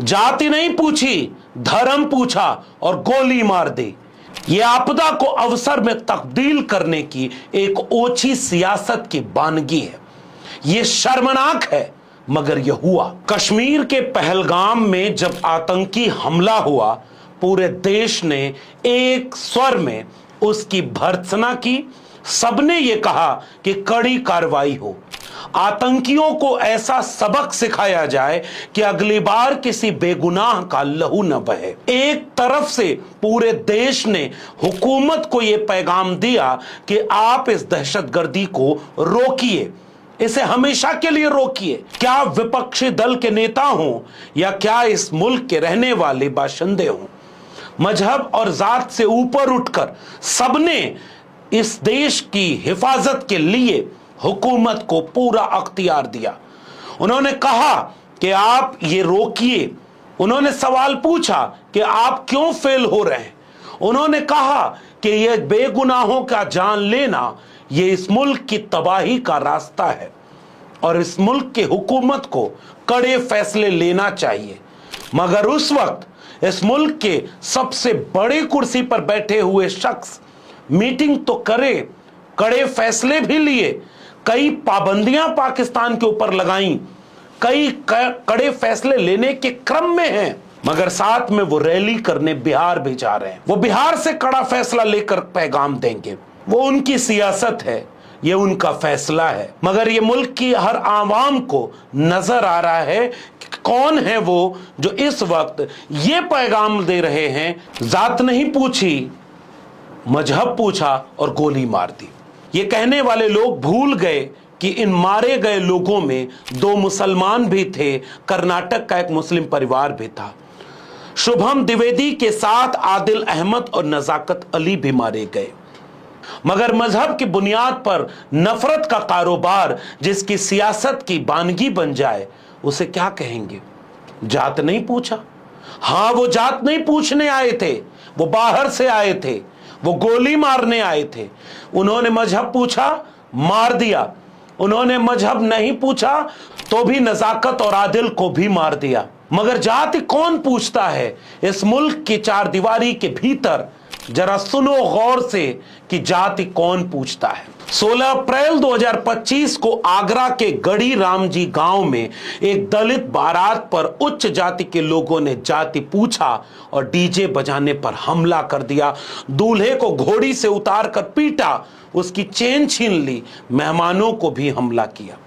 जाति नहीं पूछी, धर्म पूछा और गोली मार दी। यह आपदा को अवसर में तब्दील करने की एक ओछी सियासत की वानगी है। यह शर्मनाक है, मगर यह हुआ। कश्मीर के पहलगाम में जब आतंकी हमला हुआ, पूरे देश ने एक स्वर में उसकी भर्त्सना की। सबने यह कहा कि कड़ी कार्रवाई हो, आतंकियों को ऐसा सबक सिखाया जाए कि अगली बार किसी बेगुनाह का लहू न बहे। एक तरफ से पूरे देश ने हुकूमत को यह पैगाम दिया कि आप इस दहशतगर्दी को रोकिए, इसे हमेशा के लिए रोकिए। क्या विपक्षी दल के नेता हों या क्या इस मुल्क के रहने वाले बाशिंदे हों, मजहब और जात से ऊपर उठकर सबने इस देश की हिफाजत के लिए हुकूमत को पूरा अख्तियार दिया। उन्होंने कहा कि आप ये रोकिए। उन्होंने सवाल पूछा कि आप क्यों फेल हो रहे हैं। उन्होंने कहा कि यह बेगुनाहों का जान लेना ये इस मुल्क की तबाही का रास्ता है और इस मुल्क की हुकूमत को कड़े फैसले लेना चाहिए। मगर उस वक्त इस मुल्क के सबसे बड़े कुर्सी पर बैठे हुए शख्स मीटिंग तो करे, कड़े फैसले भी लिए, कई पाबंदियां पाकिस्तान के ऊपर लगाई, कई कड़े फैसले लेने के क्रम में हैं, मगर साथ में वो रैली करने बिहार भी जा रहे हैं। वो बिहार से कड़ा फैसला लेकर पैगाम देंगे। वो उनकी सियासत है, ये उनका फैसला है। मगर ये मुल्क की हर आवाम को नजर आ रहा है कि कौन है वो जो इस वक्त ये पैगाम दे रहे हैं, जात नहीं पूछी, मजहब पूछा और गोली मार दी। ये कहने वाले लोग भूल गए कि इन मारे गए लोगों में 2 मुसलमान भी थे, कर्नाटक का एक मुस्लिम परिवार भी था। शुभम द्विवेदी के साथ आदिल अहमद और नजाकत अली भी मारे गए। मगर मजहब की बुनियाद पर नफरत का कारोबार जिसकी सियासत की वानगी बन जाए, उसे क्या कहेंगे? जात नहीं पूछा। हां, वो जात नहीं पूछने आए थे, वो बाहर से आए थे, वो गोली मारने आए थे। उन्होंने मजहब पूछा, मार दिया। उन्होंने मजहब नहीं पूछा तो भी नजाकत और आदिल को भी मार दिया। मगर जाति कौन पूछता है इस मुल्क की चार दीवारी के भीतर? जरा सुनो गौर से कि जाति कौन पूछता है। 16 अप्रैल 2025 को आगरा के गढ़ी रामजी गांव में एक दलित बारात पर उच्च जाति के लोगों ने जाति पूछा और डीजे बजाने पर हमला कर दिया। दूल्हे को घोड़ी से उतारकर पीटा, उसकी चेन छीन ली, मेहमानों को भी हमला किया।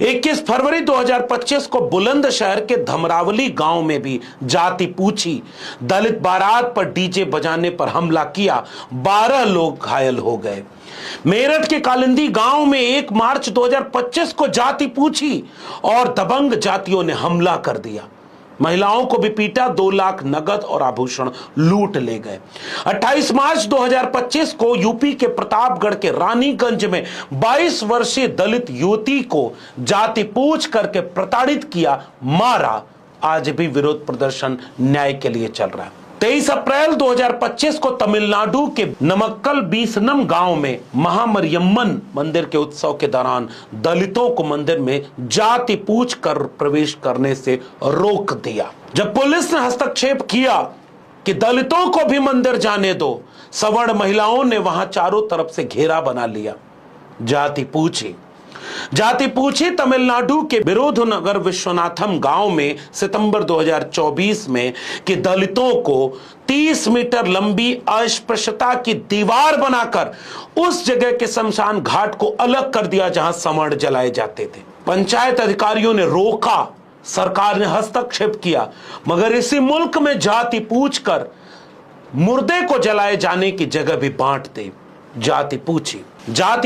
21 फरवरी 2025 को बुलंदशहर के धमरावली गांव में भी जाति पूछी, दलित बारात पर डीजे बजाने पर हमला किया, 12 लोग घायल हो गए। मेरठ के कालिंदी गांव में 1 मार्च 2025 को जाति पूछी और दबंग जातियों ने हमला कर दिया, महिलाओं को भी पीटा, 2 लाख नगद और आभूषण लूट ले गए। 28 मार्च 2025 को यूपी के प्रतापगढ़ के रानीगंज में 22 वर्षीय दलित युवती को जाति पूछ करके प्रताड़ित किया, मारा। आज भी विरोध प्रदर्शन न्याय के लिए चल रहा है। 23 अप्रैल 2025 को तमिलनाडु के नमक्कल बीसनम गांव में महामरियम्मन मंदिर के उत्सव के दौरान दलितों को मंदिर में जाति पूछ कर प्रवेश करने से रोक दिया। जब पुलिस ने हस्तक्षेप किया कि दलितों को भी मंदिर जाने दो, सवर्ण महिलाओं ने वहां चारों तरफ से घेरा बना लिया। जाति पूछी तमिलनाडु के विरुधुनगर विश्वनाथम गांव में सितंबर 2024 में कि दलितों को 30 मीटर लंबी अस्पृश्यता की दीवार बनाकर उस जगह के शमशान घाट को अलग कर दिया जहां सवर्ण जलाए जाते थे। पंचायत अधिकारियों ने रोका, सरकार ने हस्तक्षेप किया, मगर इसी मुल्क में जाति पूछकर मुर्दे को जलाए जाने की जगह भी बांट दे। जाति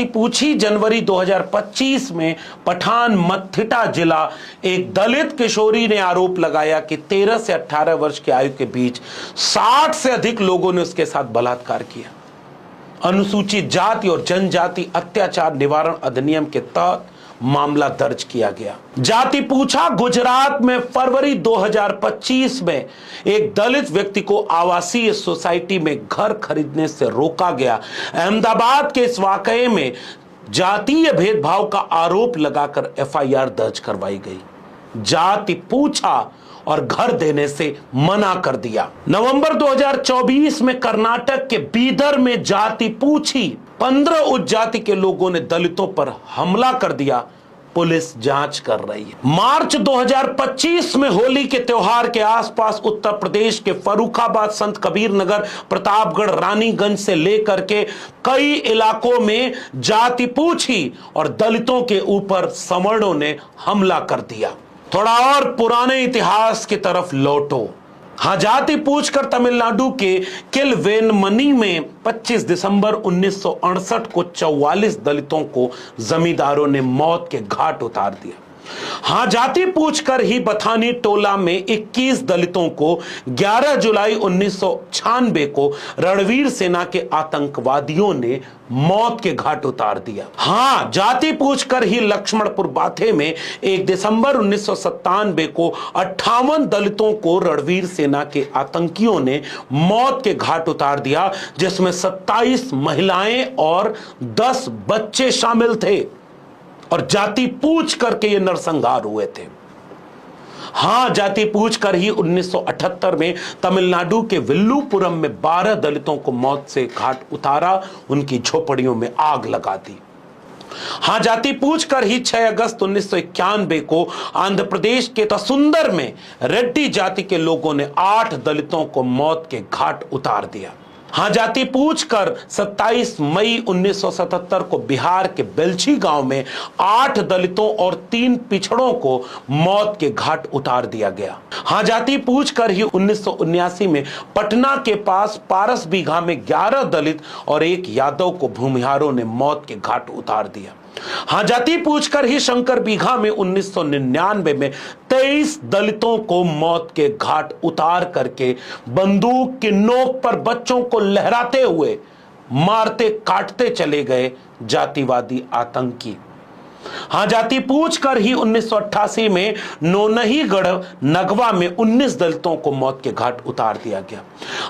पूछी जनवरी 2025 में पठान मथिटा जिला एक दलित किशोरी ने आरोप लगाया कि 13 से 18 वर्ष की आयु के बीच 60 से अधिक लोगों ने उसके साथ बलात्कार किया। अनुसूचित जाति और जनजाति अत्याचार निवारण अधिनियम के तहत मामला दर्ज किया गया। जाति पूछा गुजरात में फरवरी 2025 में एक दलित व्यक्ति को आवासीय सोसाइटी में घर खरीदने से रोका गया। अहमदाबाद के इस वाकये में जातीय भेदभाव का आरोप लगाकर एफआईआर दर्ज करवाई गई। जाति पूछा और घर देने से मना कर दिया। नवंबर 2024 में कर्नाटक के बीदर में जाति पूछी 15 उच्च जाति के लोगों ने दलितों पर हमला कर दिया। पुलिस जांच कर रही है। मार्च 2025 में होली के त्योहार के आसपास उत्तर प्रदेश के फर्रुखाबाद, संत कबीर नगर, प्रतापगढ़, रानीगंज से लेकर के कई इलाकों में जाति पूछी और दलितों के ऊपर सवर्णों ने हमला कर दिया। थोड़ा और पुराने इतिहास की तरफ लौटो। हाँ, जाति पूछकर तमिलनाडु के किलवेनमनी में 25 दिसंबर 1968 को 44 दलितों को जमींदारों ने मौत के घाट उतार दिया। हाँ, जाति पूछकर ही बथानी टोला में 21 दलितों को 11 जुलाई 1996 को रणवीर सेना के आतंकवादियों ने मौत के घाट उतार दिया। हाँ, जाति पूछकर ही लक्ष्मणपुर बाथे में 1 दिसंबर 1997 को 58 दलितों को रणवीर सेना के आतंकियों ने मौत के घाट उतार दिया, जिसमें 27 महिलाएं और 10 बच्चे शामिल थे और जाति पूछ करके ये नरसंहार हुए थे। हां, जाति पूछ कर ही 1978 में तमिलनाडु के विल्लुपुरम में 12 दलितों को मौत से घाट उतारा, उनकी झोपड़ियों में आग लगा दी। हां, जाति पूछ कर ही 6 अगस्त 1991 को आंध्र प्रदेश के तसुंदर में रेड्डी जाति के लोगों ने 8 दलितों को मौत के घाट उतार दिया। हाँ, जाति पूछकर 27 मई 1977 को बिहार के बेलछी गांव में 8 दलितों और 3 पिछड़ों को मौत के घाट उतार दिया गया। हाँ, जाति पूछकर ही 1979 में पटना के पास पारस बीघा में 11 दलित और 1 यादव को भूमिहारों ने मौत के घाट उतार दिया। हाँ, जाति पूछकर ही शंकर बीघा में 1999 में 23 दलितों को मौत के घाट उतार करके बंदूक की नोक पर बच्चों को लहराते हुए मारते काटते चले गए जातिवादी आतंकी। हाँ, जाति पूछकर ही 1988 में नोनहीगढ़ नगवा में 19 दलितों को मौत के घाट उतार दिया गया।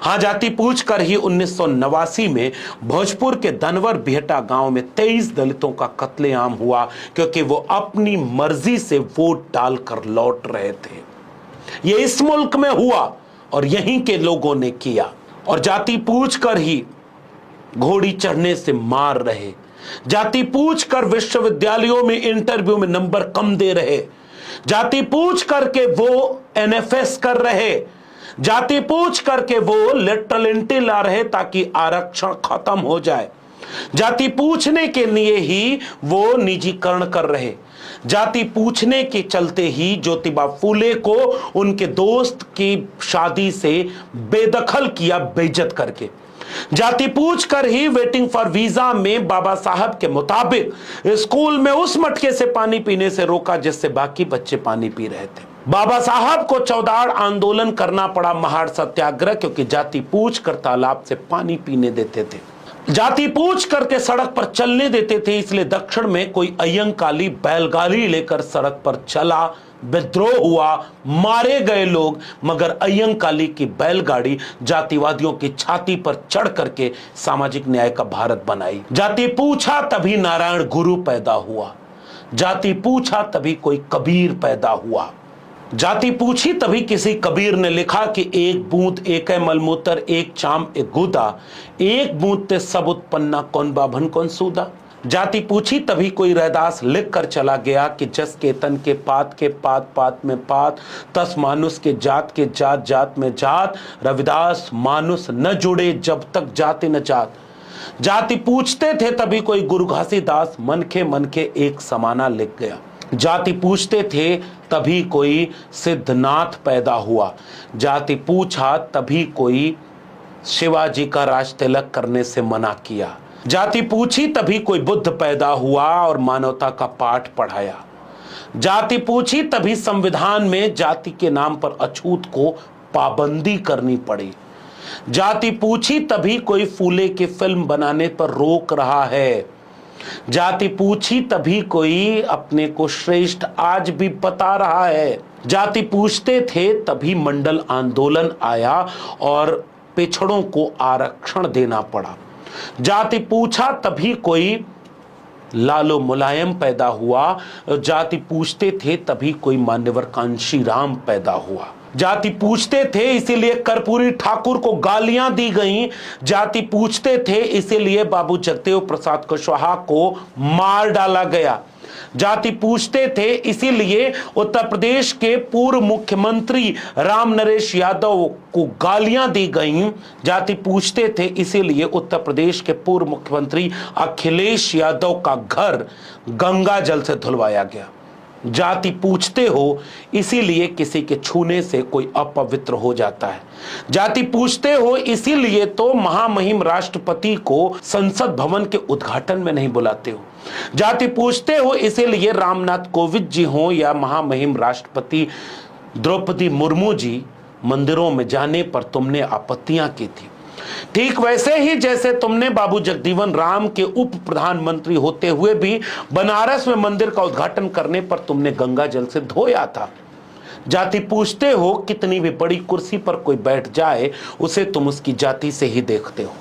हाँ, जाति पूछकर ही 1989 में भोजपुर के दनवर बिहटा गांव में 23 दलितों का कत्लेआम हुआ, क्योंकि वो अपनी मर्जी से वोट डालकर लौट रहे थे। ये इस मुल्क में हुआ और यहीं के लोगों ने किया। और जाति पूछकर ही घोड़ी चढ़ने से मार रहे, जाति पूछकर विश्वविद्यालयों में इंटरव्यू में नंबर कम दे रहे, जाति पूछ करके वो एनएफएस कर रहे, जाति पूछ करके वो लेटरल एंट्री ला रहे ताकि आरक्षण खत्म हो जाए, जाति पूछने के लिए ही वो निजीकरण कर रहे, जाति पूछने के चलते ही ज्योतिबा फूले को उनके दोस्त की शादी से बेदखल किया बेइज्जत करके, जाति पूछकर ही वेटिंग फॉर वीजा में बाबा साहब के मुताबिक स्कूल में उस मटके से पानी पीने से रोका जिससे बाकी बच्चे पानी पी रहे थे। बाबा साहब को चौदाड़ आंदोलन करना पड़ा, महाड़ सत्याग्रह, क्योंकि जाति पूछकर तालाब से पानी पीने देते थे, जाति पूछ करके सड़क पर चलने देते थे। इसलिए दक्षिण में कोई अयंकाली बैलगाड़ी लेकर सड़क पर चला, विद्रोह हुआ, मारे गए लोग, मगर अयंकाली की बैलगाड़ी जातिवादियों की छाती पर चढ़ करके सामाजिक न्याय का भारत बनाई। जाति पूछा तभी नारायण गुरु पैदा हुआ, जाति पूछा तभी कोई कबीर पैदा हुआ, जाति पूछी तभी किसी कबीर ने लिखा कि एक बूंद एक है मलमूत्र, एक चाम एक गुदा, एक बूंद ते सब उत्पन्ना कौन बाभन कौन सूदा। जाति पूछी तभी कोई रैदास लिख कर चला गया कि जस केतन के पात पात में पात, तस मानुष के जात जात में जात, रविदास मानुष न जुड़े जब तक जाति न जात। जाति पूछते थे तभी कोई गुरु घासीदास मन के एक समाना लिख गया। जाति पूछते थे तभी कोई सिद्धनाथ पैदा हुआ, जाति पूछा तभी कोई शिवाजी का राज तिलक करने से मना किया, जाति पूछी तभी कोई बुद्ध पैदा हुआ और मानवता का पाठ पढ़ाया, जाति पूछी तभी संविधान में जाति के नाम पर अछूत को पाबंदी करनी पड़ी, जाति पूछी तभी कोई फूले की फिल्म बनाने पर रोक रहा है, जाति पूछी तभी कोई अपने को श्रेष्ठ आज भी बता रहा है, जाति पूछते थे तभी मंडल आंदोलन आया और पिछड़ों को आरक्षण देना पड़ा, जाति पूछा तभी कोई लालो मुलायम पैदा हुआ, जाति पूछते थे तभी कोई मान्यवर कांशीराम पैदा हुआ। जाति पूछते थे इसीलिए कर्पूरी ठाकुर को गालियां दी गईं। जाति पूछते थे इसीलिए बाबू जगदेव प्रसाद कुशवाहा को मार डाला गया। जाति पूछते थे इसीलिए उत्तर प्रदेश के पूर्व मुख्यमंत्री राम नरेश यादव को गालियां दी गईं। जाति पूछते थे इसीलिए उत्तर प्रदेश के पूर्व मुख्यमंत्री अखिलेश यादव का घर गंगा जल से धुलवाया गया। जाति पूछते हो इसीलिए किसी के छूने से कोई अपवित्र हो जाता है। जाति पूछते हो इसीलिए तो महामहिम राष्ट्रपति को संसद भवन के उद्घाटन में नहीं बुलाते हो। जाति पूछते हो इसीलिए रामनाथ कोविंद जी हो या महामहिम राष्ट्रपति द्रौपदी मुर्मू जी, मंदिरों में जाने पर तुमने आपत्तियां की थी। ठीक वैसे ही जैसे तुमने बाबू जगजीवन राम के उप प्रधानमंत्री होते हुए भी बनारस में मंदिर का उद्घाटन करने पर तुमने गंगा जल से धोया था। जाति पूछते हो कितनी भी बड़ी कुर्सी पर कोई बैठ जाए उसे तुम उसकी जाति से ही देखते हो।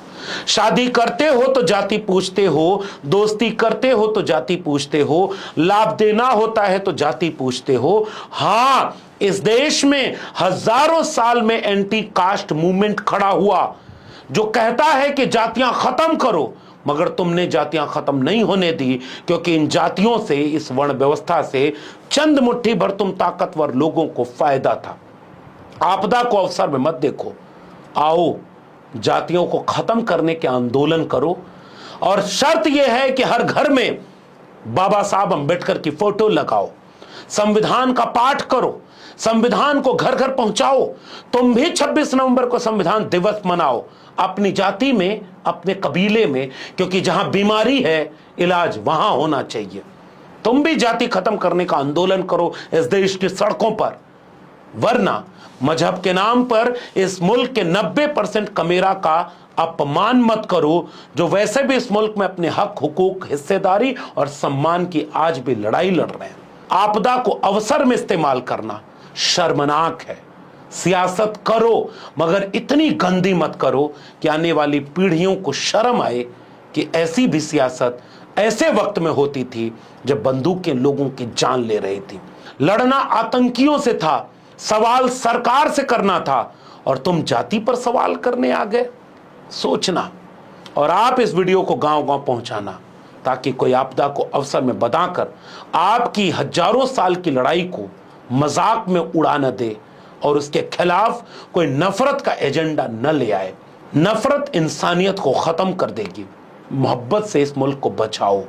शादी करते हो तो जाति पूछते हो, दोस्ती करते हो तो जाति पूछते हो, लाभ देना होता है तो जाति पूछते हो। हाँ, इस देश में हजारों साल में एंटी कास्ट मूवमेंट खड़ा हुआ जो कहता है कि जातियां खत्म करो, मगर तुमने जातियां खत्म नहीं होने दी, क्योंकि इन जातियों से, इस वर्ण व्यवस्था से चंद मुट्ठी भर तुम ताकतवर लोगों को फायदा था। आपदा को अवसर में मत देखो, आओ जातियों को खत्म करने के आंदोलन करो। और शर्त यह है कि हर घर में बाबा साहब अंबेडकर की फोटो लगाओ, संविधान का पाठ करो, संविधान को घर घर पहुंचाओ। तुम भी 26 नवंबर को संविधान दिवस मनाओ, अपनी जाति में, अपने कबीले में, क्योंकि जहां बीमारी है इलाज वहां होना चाहिए। तुम भी जाति खत्म करने का आंदोलन करो इस देश की सड़कों पर, वरना मजहब के नाम पर इस मुल्क के 90% कमेरा का अपमान मत करो, जो वैसे भी इस मुल्क में अपने हक, हुकूक, हिस्सेदारी और सम्मान की आज भी लड़ाई लड़ रहे हैं। आपदा को अवसर में इस्तेमाल करना शर्मनाक है। सियासत करो, मगर इतनी गंदी मत करो कि आने वाली पीढ़ियों को शर्म आए कि ऐसी भी सियासत ऐसे वक्त में होती थी जब बंदूकें लोगों की जान ले रही थी। लड़ना आतंकियों से था, सवाल सरकार से करना था, और तुम जाति पर सवाल करने आ गए। सोचना, और आप इस वीडियो को गांव-गांव पहुंचाना, ताकि कोई आपदा को अवसर में बताकर आपकी हजारों साल की लड़ाई को मजाक में उड़ा न दे और उसके खिलाफ कोई नफरत का एजेंडा न ले आए। नफरत इंसानियत को खत्म कर देगी। मोहब्बत से इस मुल्क को बचाओ,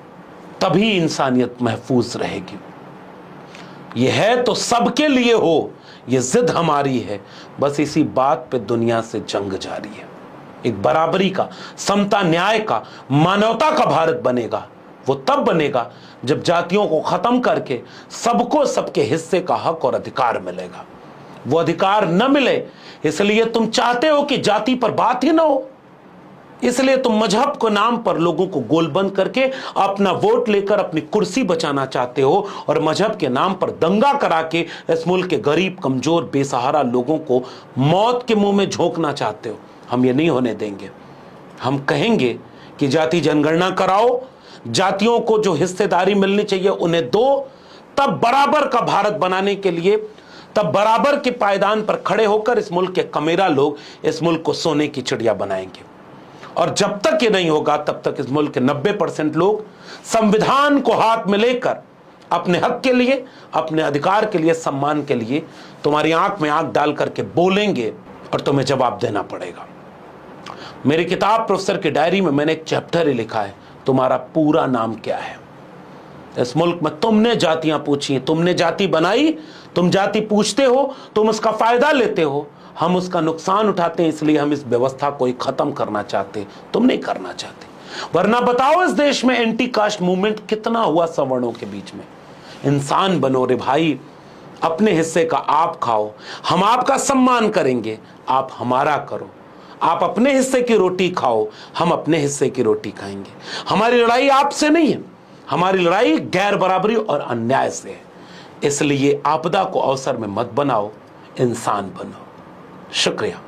तभी इंसानियत महफूज रहेगी। यह है तो सबके लिए हो, ये जिद हमारी है। बस इसी बात पे दुनिया से जंग जारी है। एक बराबरी का, समता, न्याय का, मानवता का भारत बनेगा। वो तब बनेगा जब जातियों को खत्म करके सबको सबके हिस्से का हक और अधिकार मिलेगा। वो अधिकार न मिले इसलिए तुम चाहते हो कि जाति पर बात ही ना हो, इसलिए तुम मजहब के नाम पर लोगों को गोलबंद करके अपना वोट लेकर अपनी कुर्सी बचाना चाहते हो, और मजहब के नाम पर दंगा करा के इस मुल्क के गरीब, कमजोर, बेसहारा लोगों को मौत के मुंह में झोंकना चाहते हो। हम ये नहीं होने देंगे। हम कहेंगे कि जाति जनगणना कराओ, जातियों को जो हिस्सेदारी मिलनी चाहिए उन्हें दो, तब बराबर का भारत बनाने के लिए, तब बराबर के पायदान पर खड़े होकर इस मुल्क के कमेरा लोग इस मुल्क को सोने की चिड़िया बनाएंगे। और जब तक ये नहीं होगा तब तक इस मुल्क के 90% लोग संविधान को हाथ में लेकर अपने हक के लिए, अपने अधिकार के लिए, सम्मान के लिए तुम्हारी आंख में आंख डाल करके बोलेंगे और तुम्हें जवाब देना पड़ेगा। मेरी किताब प्रोफेसर की डायरी में मैंने एक चैप्टर ही लिखा है, तुम्हारा पूरा नाम क्या है। इस मुल्क में तुमने जातियां पूछी, तुमने जाति बनाई, तुम जाति पूछते हो, तुम उसका फायदा लेते हो, हम उसका नुकसान उठाते हैं। इसलिए हम इस व्यवस्था को खत्म करना चाहते, तुम नहीं करना चाहते। वरना बताओ इस देश में एंटी कास्ट मूवमेंट कितना हुआ सवर्णों के बीच में। इंसान बनो रे भाई, अपने हिस्से का आप खाओ, हम आपका सम्मान करेंगे, आप हमारा करो। आप अपने हिस्से की रोटी खाओ, हम अपने हिस्से की रोटी खाएंगे। हमारी लड़ाई आपसे नहीं है, हमारी लड़ाई गैर बराबरी और अन्याय से है। इसलिए आपदा को अवसर में मत बनाओ, इंसान बनो। शुक्रिया।